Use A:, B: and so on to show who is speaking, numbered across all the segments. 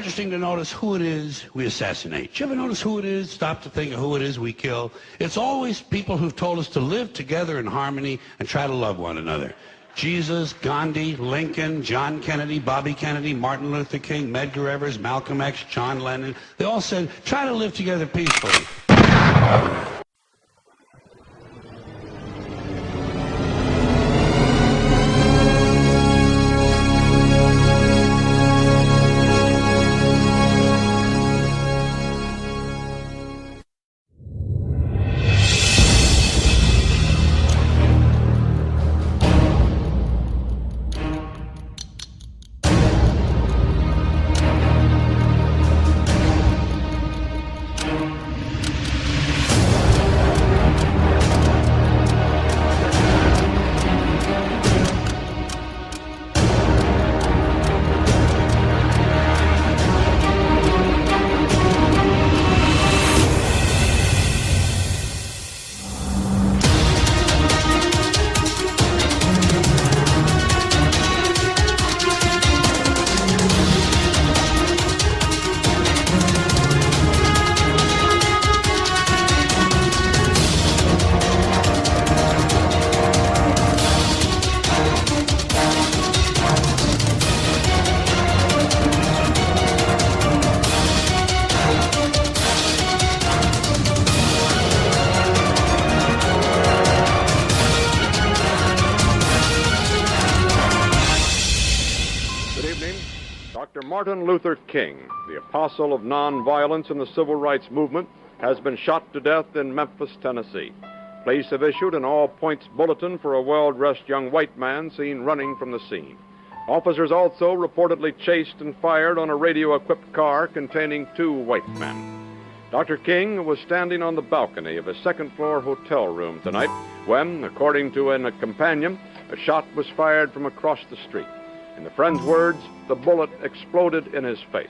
A: interesting to notice who it is we assassinate. Do you ever notice who it is? Stop to think of who it is we kill. It's always people who've told us to live together in harmony and try to love one another. Jesus, Gandhi, Lincoln, John Kennedy, Bobby Kennedy, Martin Luther King, Medgar Evers, Malcolm X, John Lennon. They all said, try to live together peacefully.
B: Dr. Martin Luther King, the apostle of nonviolence in the civil rights movement, has been shot to death in Memphis, Tennessee. Police have issued an all-points bulletin for a well-dressed young white man seen running from the scene. Officers also reportedly chased and fired on a radio-equipped car containing 2 white men. Dr. King was standing on the balcony of a second-floor hotel room tonight when, according to a companion, a shot was fired from across the street. In the friend's words, the bullet exploded in his face.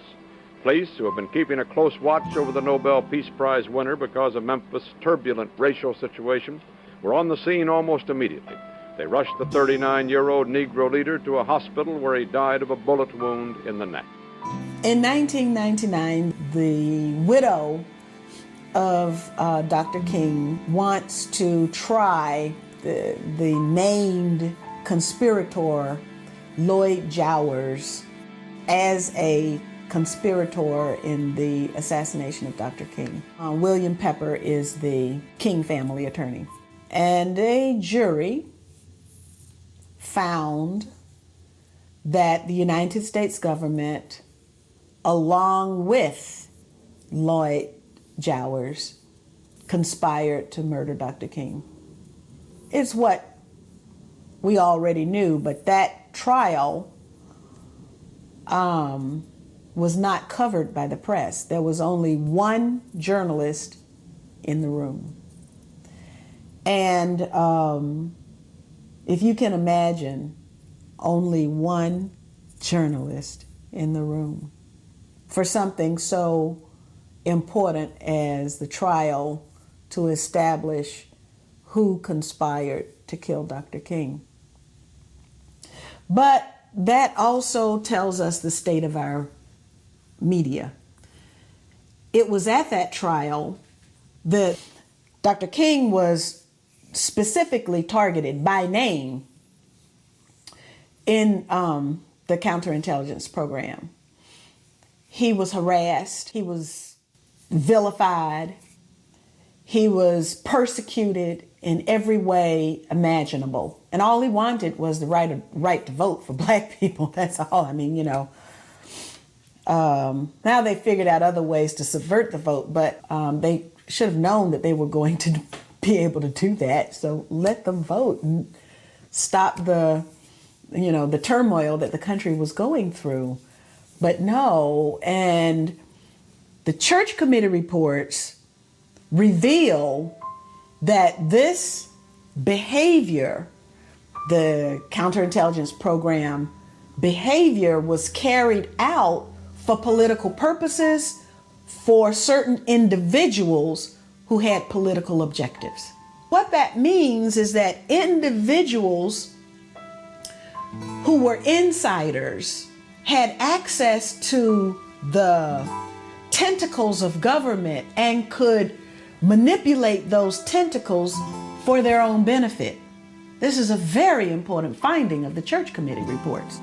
B: Police, who have been keeping a close watch over the Nobel Peace Prize winner because of Memphis' turbulent racial situation, were on the scene almost immediately. They rushed the 39-year-old Negro leader to a hospital where he died of a bullet wound in the neck.
C: In 1999, the widow of Dr. King wants to try the named conspirator Lloyd Jowers as a conspirator in the assassination of Dr. King. William Pepper is the King family attorney. And a jury found that the United States government, along with Lloyd Jowers, conspired to murder Dr. King. It's what we already knew, but that trial was not covered by the press. There was only one journalist in the room. And if you can imagine, only one journalist in the room for something so important as the trial to establish who conspired to kill Dr. King. But that also tells us the state of our media. It was at that trial that Dr. King was specifically targeted by name in the counterintelligence program. He was harassed, he was vilified, he was persecuted in every way imaginable. And all he wanted was the right to vote for black people. That's all. I mean, you know, now they figured out other ways to subvert the vote, but they should have known that they were going to be able to do that. So let them vote and stop the turmoil that the country was going through. But no, and the church committee reports reveal that this behavior, the counterintelligence program behavior, was carried out for political purposes for certain individuals who had political objectives. What that means is that individuals who were insiders had access to the tentacles of government and could manipulate those tentacles for their own benefit. This is a very important finding of the Church Committee reports.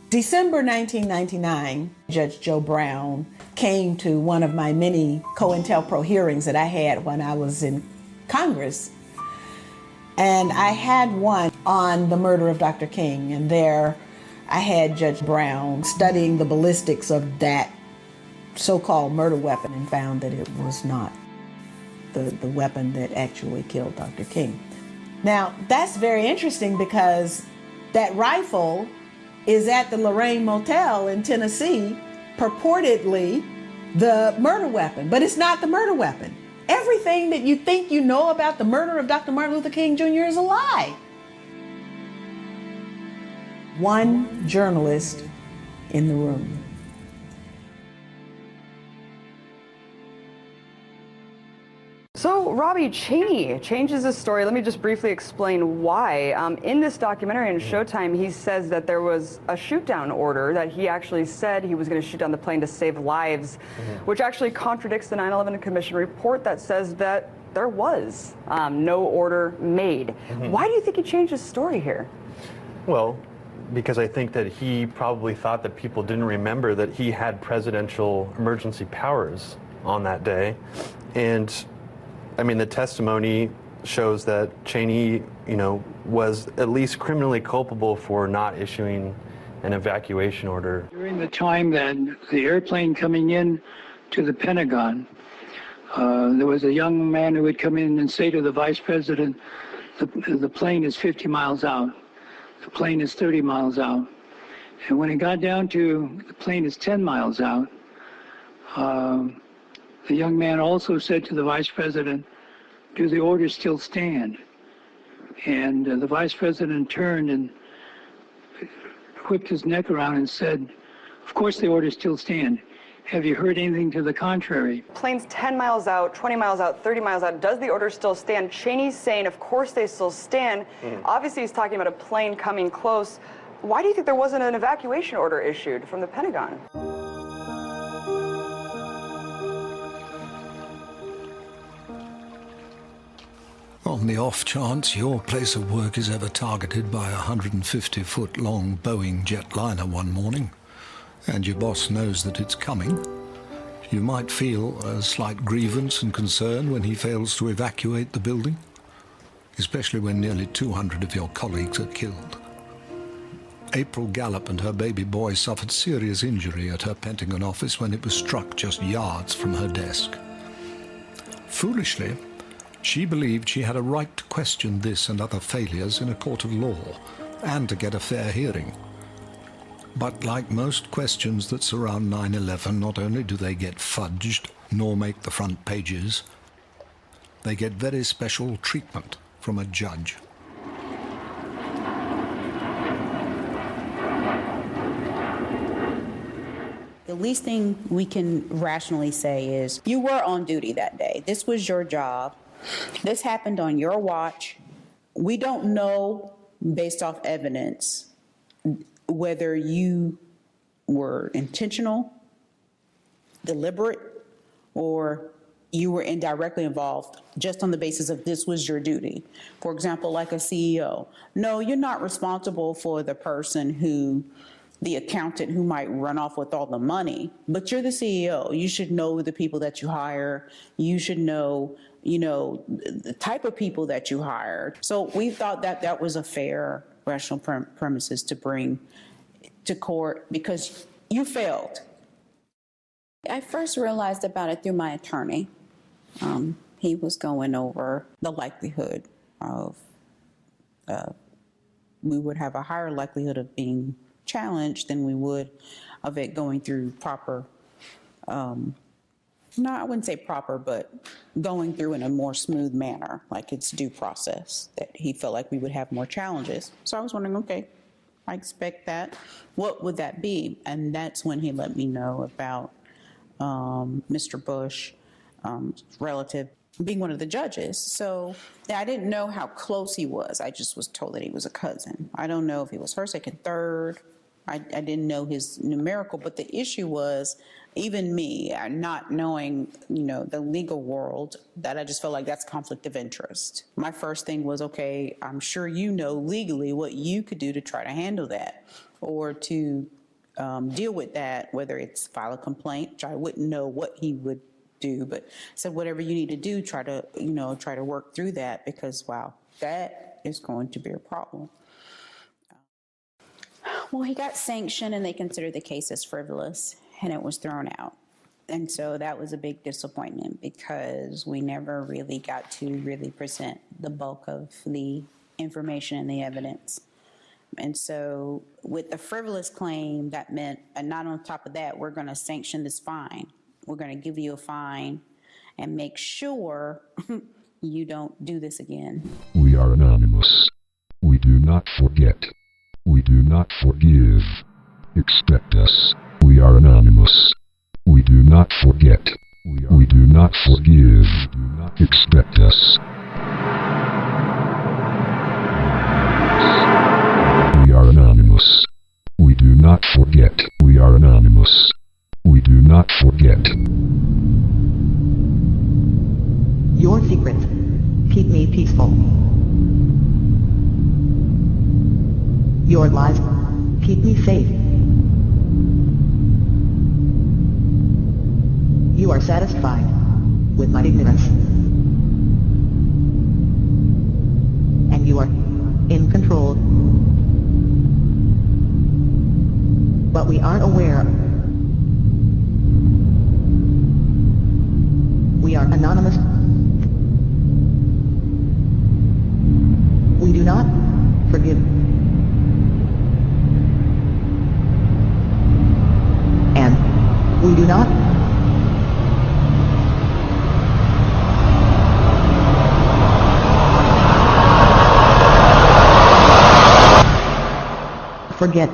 C: December 1999, Judge Joe Brown came to one of my many COINTELPRO hearings that I had when I was in Congress. And I had one on the murder of Dr. King, and there I had Judge Brown studying the ballistics of that so-called murder weapon and found that it was not the weapon that actually killed Dr. King. Now, that's very interesting because that rifle is at the Lorraine Motel in Tennessee, purportedly the murder weapon, but it's not the murder weapon. Everything that you think you know about the murder of Dr. Martin Luther King Jr. is a lie. One journalist in the room.
D: So Robbie, Cheney changes his story. Let me just briefly explain why. In this documentary on Showtime, he says that there was a shoot-down order, that he actually said he was going to shoot down the plane to save lives, which actually contradicts the 9/11 Commission report that says that there was no order made. Why do you think he changed his story here?
E: Well, because I think that he probably thought that people didn't remember that he had presidential emergency powers on that day. And I mean, the testimony shows that Cheney, was at least criminally culpable for not issuing an evacuation order.
F: During the time that the airplane coming in to the Pentagon, there was a young man who would come in and say to the vice president, the plane is 50 miles out. The plane is 30 miles out. And when it got down to the plane is 10 miles out, the young man also said to the vice president, do the orders still stand? And the vice president turned and whipped his neck around and said, of course the orders still stand. Have you heard anything to the contrary?
D: Plane's 10 miles out, 20 miles out, 30 miles out. Does the order still stand? Cheney's saying, of course they still stand. Obviously, he's talking about a plane coming close. Why do you think there wasn't an evacuation order issued from the Pentagon?
G: On the off chance your place of work is ever targeted by a 150-foot-long Boeing jetliner one morning, and your boss knows that it's coming, you might feel a slight grievance and concern when he fails to evacuate the building, especially when nearly 200 of your colleagues are killed. April Gallup and her baby boy suffered serious injury at her Pentagon office when it was struck just yards from her desk. Foolishly, she believed she had a right to question this and other failures in a court of law, and to get a fair hearing. But like most questions that surround 9/11, not only do they get fudged, nor make the front pages, they get very special treatment from a judge.
H: The least thing we can rationally say is, you were on duty that day. This was your job. This happened on your watch. We don't know, based off evidence, whether you were intentional, deliberate, or you were indirectly involved just on the basis of this was your duty. For example, like a CEO. No, you're not responsible for the person the accountant who might run off with all the money, but you're the CEO. You should know the people that you hire. You should know, the type of people that you hire. So we thought that that was a fair, rational premises to bring to court because you failed.
I: I first realized about it through my attorney. He was going over
H: The likelihood of, we would have a higher likelihood of being challenged than we would of it going through proper, I wouldn't say proper, but going through in a more smooth manner, like it's due process, that he felt like we would have more challenges. So I was wondering, okay, I expect that. What would that be? And that's when he let me know about Mr. Bush, relative, being one of the judges. So I didn't know how close he was. I just was told that he was a cousin. I don't know if he was first, second, third. I didn't know his numerical, but the issue was, even me, not knowing, the legal world, that I just felt like that's conflict of interest. My first thing was, okay, I'm sure you know legally what you could do to try to handle that or to deal with that, whether it's file a complaint, which I wouldn't know what he would do, but said whatever you need to do, try to work through that, because wow, that is going to be a problem. Well, he got sanctioned and they considered the case as frivolous and it was thrown out. And so that was a big disappointment because we never really got to really present the bulk of the information and the evidence. And so with the frivolous claim, that meant, and not on top of that, we're going to sanction this fine. We're going to give you a fine and make sure you don't do this again.
J: We are anonymous. We do not forget. We do not forgive. Expect us. We are anonymous. We do not forget. We do not forgive. Expect us. We are anonymous. We do not forget. We are anonymous. We do not forget.
K: Your secrets keep me peaceful. Your lies keep me safe. You are satisfied with my ignorance. And you are in control. But we aren't aware. We are anonymous. We do not forgive. And we do not forget.